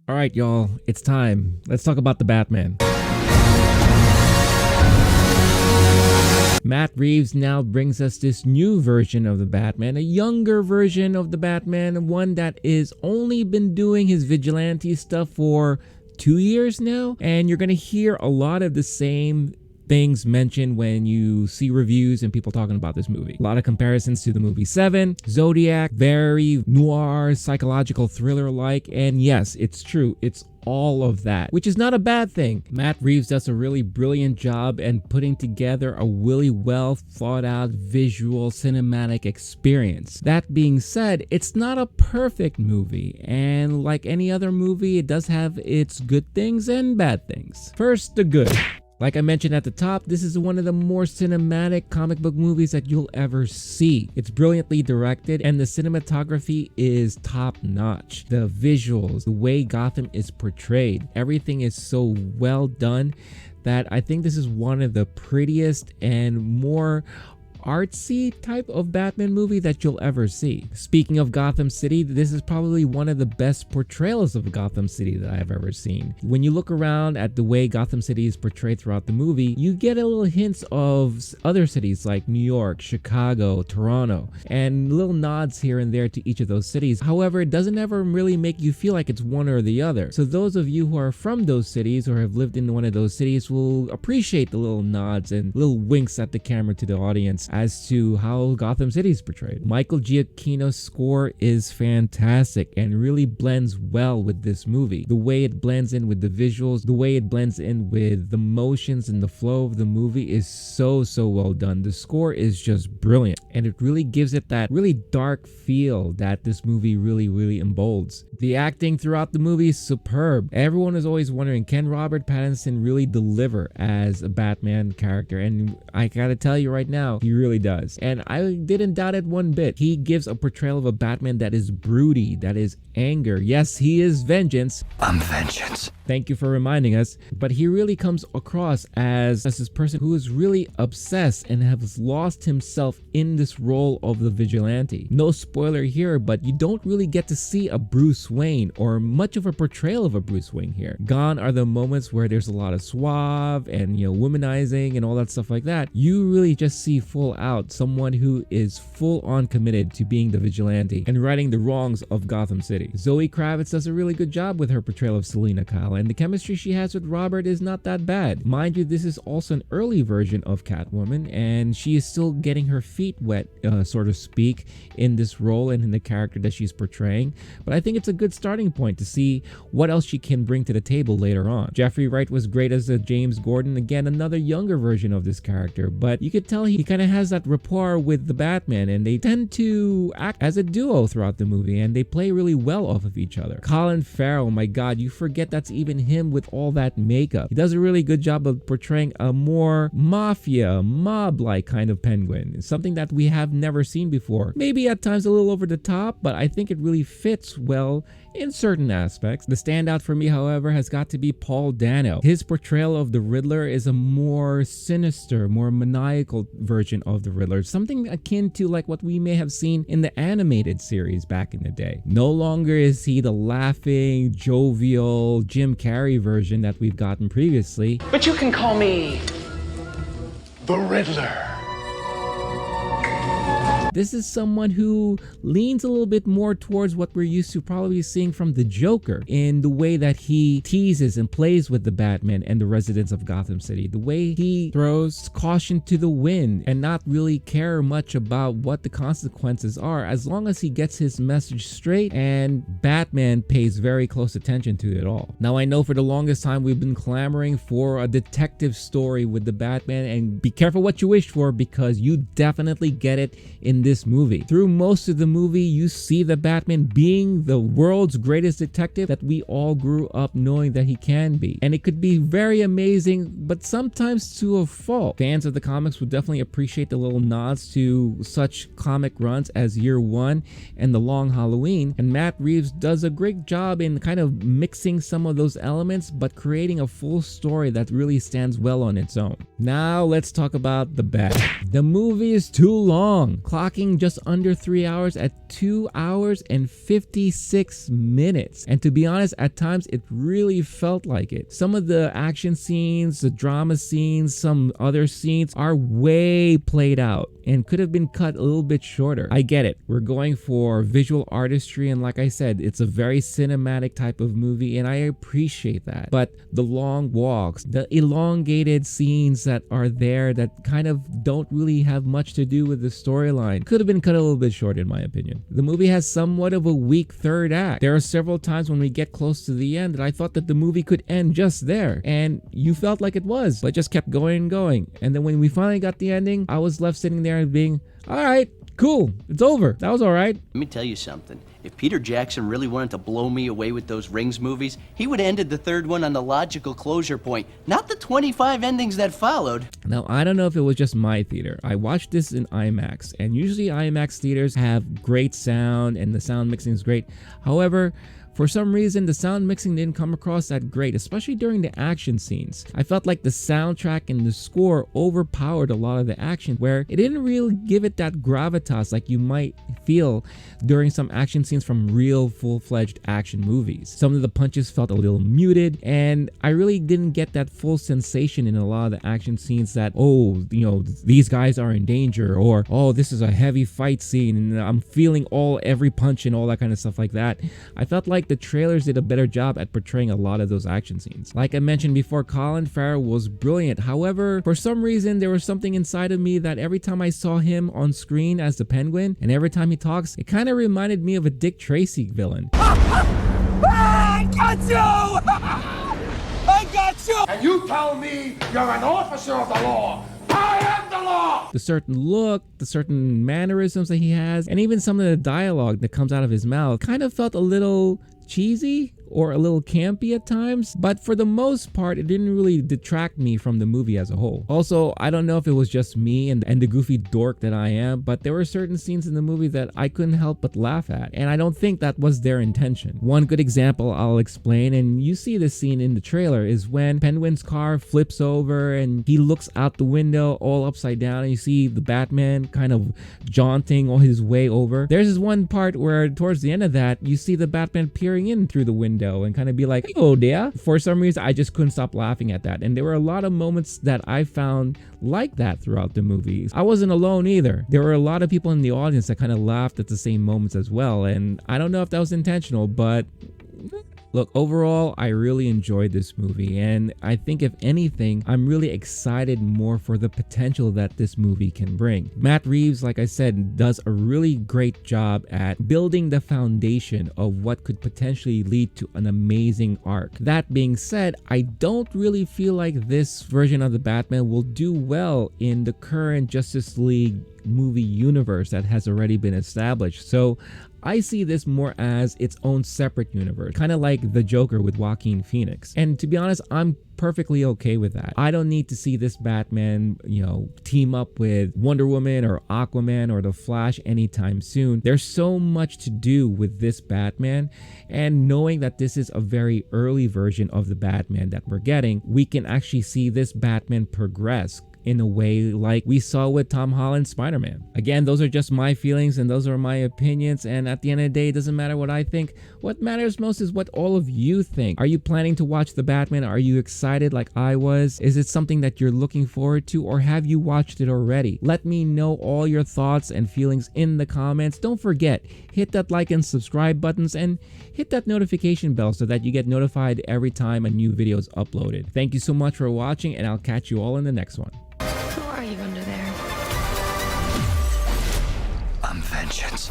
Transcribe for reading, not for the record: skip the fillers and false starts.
Alright, y'all, it's time. Let's talk about the Batman. Matt Reaves now brings us this new version of the Batman, a younger version of the Batman, one that is only been doing his vigilante stuff for 2 years now, and you're gonna hear a lot of the same things mentioned when you see reviews and people talking about this movie. A lot of comparisons to the movie Seven, Zodiac, very noir, psychological thriller like, and yes, it's true, it's all of that, which is not a bad thing. Matt Reaves does a really brilliant job in putting together a really well thought out visual cinematic experience. That being said, it's not a perfect movie, and like any other movie, it does have its good things and bad things. First, the good. Like I mentioned at the top, this is one of the more cinematic comic book movies that you'll ever see. It's brilliantly directed and the cinematography is top notch. The visuals, the way Gotham is portrayed, everything is so well done that I think this is one of the prettiest and more artsy type of Batman movie that you'll ever see. Speaking of Gotham City, this is probably one of the best portrayals of Gotham City that I've ever seen. When you look around at the way Gotham City is portrayed throughout the movie, you get a little hints of other cities like New York, Chicago, Toronto, and little nods here and there to each of those cities. However, it doesn't ever really make you feel like it's one or the other. So those of you who are from those cities or have lived in one of those cities will appreciate the little nods and little winks at the camera to the audience as to how Gotham City is portrayed. Michael Giacchino's score is fantastic and really blends well with this movie. The way it blends in with the visuals, the way it blends in with the motions and the flow of the movie is so well done. The score is just brilliant and it really gives it that really dark feel that this movie really embolds. The acting throughout the movie is superb. Everyone is always wondering, can Robert Pattinson really deliver as a Batman character? And I gotta tell you right now, he really does. And I didn't doubt it one bit. He gives a portrayal of a Batman that is broody, that is anger. Yes, he is vengeance. I'm vengeance. Thank you for reminding us. But he really comes across as this person who is really obsessed and has lost himself in this role of the vigilante. No spoiler here, but you don't really get to see a Bruce Wayne or much of a portrayal of a Bruce Wayne here. Gone are the moments where there's a lot of suave and, womanizing and all that stuff like that. You really just see full out someone who is full on committed to being the vigilante and righting the wrongs of Gotham City. Zoe Kravitz does a really good job with her portrayal of Selina Kyle, and the chemistry she has with Robert is not that bad. Mind you, this is also an early version of Catwoman, and she is still getting her feet wet, so to speak, in this role and in the character that she's portraying. But I think it's a good starting point to see what else she can bring to the table later on. Jeffrey Wright was great as James Gordon, again another younger version of this character, but you could tell he kind of has that rapport with the Batman, and they tend to act as a duo throughout the movie, and they play really well off of each other. Colin Farrell, my god, you forget that's even him with all that makeup. He does a really good job of portraying a more mafia, mob-like kind of Penguin, something that we have never seen before. Maybe at times a little over the top, but I think it really fits well in certain aspects. The standout for me, however, has got to be Paul Dano. His portrayal of the Riddler is a more sinister, more maniacal version of the Riddler, something akin to like what we may have seen in the animated series back in the day. No longer is he the laughing, jovial Jim Carrey version that we've gotten previously. But you can call me the Riddler. This is someone who leans a little bit more towards what we're used to probably seeing from the Joker in the way that he teases and plays with the Batman and the residents of Gotham City. The way he throws caution to the wind and not really care much about what the consequences are as long as he gets his message straight, and Batman pays very close attention to it all. Now I know for the longest time we've been clamoring for a detective story with the Batman, and be careful what you wish for because you definitely get it in this movie. Through most of the movie, you see the Batman being the world's greatest detective that we all grew up knowing that he can be. And it could be very amazing, but sometimes to a fault. Fans of the comics would definitely appreciate the little nods to such comic runs as Year One and The Long Halloween. And Matt Reaves does a great job in kind of mixing some of those elements, but creating a full story that really stands well on its own. Now let's talk about the bad. The movie is too long. Clock clocking just under 3 hours at 2 hours and 56 minutes. And to be honest, at times it really felt like it. Some of the action scenes, the drama scenes, some other scenes are way played out and could have been cut a little bit shorter. I get it. We're going for visual artistry, and like I said, it's a very cinematic type of movie, and I appreciate that. But the long walks, the elongated scenes that are there that kind of don't really have much to do with the storyline could have been cut a little bit short, in my opinion. The movie has somewhat of a weak third act. There are several times when we get close to the end that I thought that the movie could end just there, and you felt like it was, but just kept going and going. And then when we finally got the ending, I was left sitting there and being, all right, cool, it's over. That was all right. Let me tell you something. If Peter Jackson really wanted to blow me away with those Rings movies, he would have ended the third one on the logical closure point, not the 25 endings that followed. Now, I don't know if it was just my theater. I watched this in IMAX, and usually IMAX theaters have great sound and the sound mixing is great. However, for some reason, the sound mixing didn't come across that great, especially during the action scenes. I felt like the soundtrack and the score overpowered a lot of the action, where it didn't really give it that gravitas like you might feel during some action scenes from real full-fledged action movies. Some of the punches felt a little muted, and I really didn't get that full sensation in a lot of the action scenes that, oh, you know, these guys are in danger, or, oh, this is a heavy fight scene, and I'm feeling every punch and all that kind of stuff like that. I felt like the trailers did a better job at portraying a lot of those action scenes. Like I mentioned before, Colin Farrell was brilliant. However, for some reason, there was something inside of me that every time I saw him on screen as the Penguin, and every time he talks, it kind of reminded me of a Dick Tracy villain. I got you! I got you! And you tell me you're an officer of the law. I am the law! The certain look, the certain mannerisms that he has, and even some of the dialogue that comes out of his mouth kind of felt a little cheesy or a little campy at times, but for the most part, it didn't really detract me from the movie as a whole. Also, I don't know if it was just me and the goofy dork that I am, but there were certain scenes in the movie that I couldn't help but laugh at, and I don't think that was their intention. One good example I'll explain, and you see this scene in the trailer, is when Penguin's car flips over and he looks out the window all upside down, and you see the Batman kind of jaunting on his way over. There's this one part where towards the end of that, you see the Batman peering in through the window and kind of be like, oh dear. For some reason, I just couldn't stop laughing at that. And there were a lot of moments that I found like that throughout the movies. I wasn't alone either. There were a lot of people in the audience that kind of laughed at the same moments as well. And I don't know if that was intentional, but look, overall, I really enjoyed this movie, and I think if anything, I'm really excited more for the potential that this movie can bring. Matt Reaves, like I said, does a really great job at building the foundation of what could potentially lead to an amazing arc. That being said, I don't really feel like this version of the Batman will do well in the current Justice League movie universe that has already been established. So I see this more as its own separate universe, kind of like the Joker with Joaquin Phoenix. And to be honest, I'm perfectly okay with that. I don't need to see this Batman, team up with Wonder Woman or Aquaman or The Flash anytime soon. There's so much to do with this Batman, and knowing that this is a very early version of the Batman that we're getting, we can actually see this Batman progress in a way like we saw with Tom Holland's Spider-Man. Again, those are just my feelings and those are my opinions, and at the end of the day, it doesn't matter what I think. What matters most is what all of you think. Are you planning to watch the Batman? Are you excited like I was? Is it something that you're looking forward to, or have you watched it already? Let me know all your thoughts and feelings in the comments. Don't forget, hit that like and subscribe buttons and hit that notification bell so that you get notified every time a new video is uploaded. Thank you so much for watching, and I'll catch you all in the next one. Who are you under there? I'm vengeance.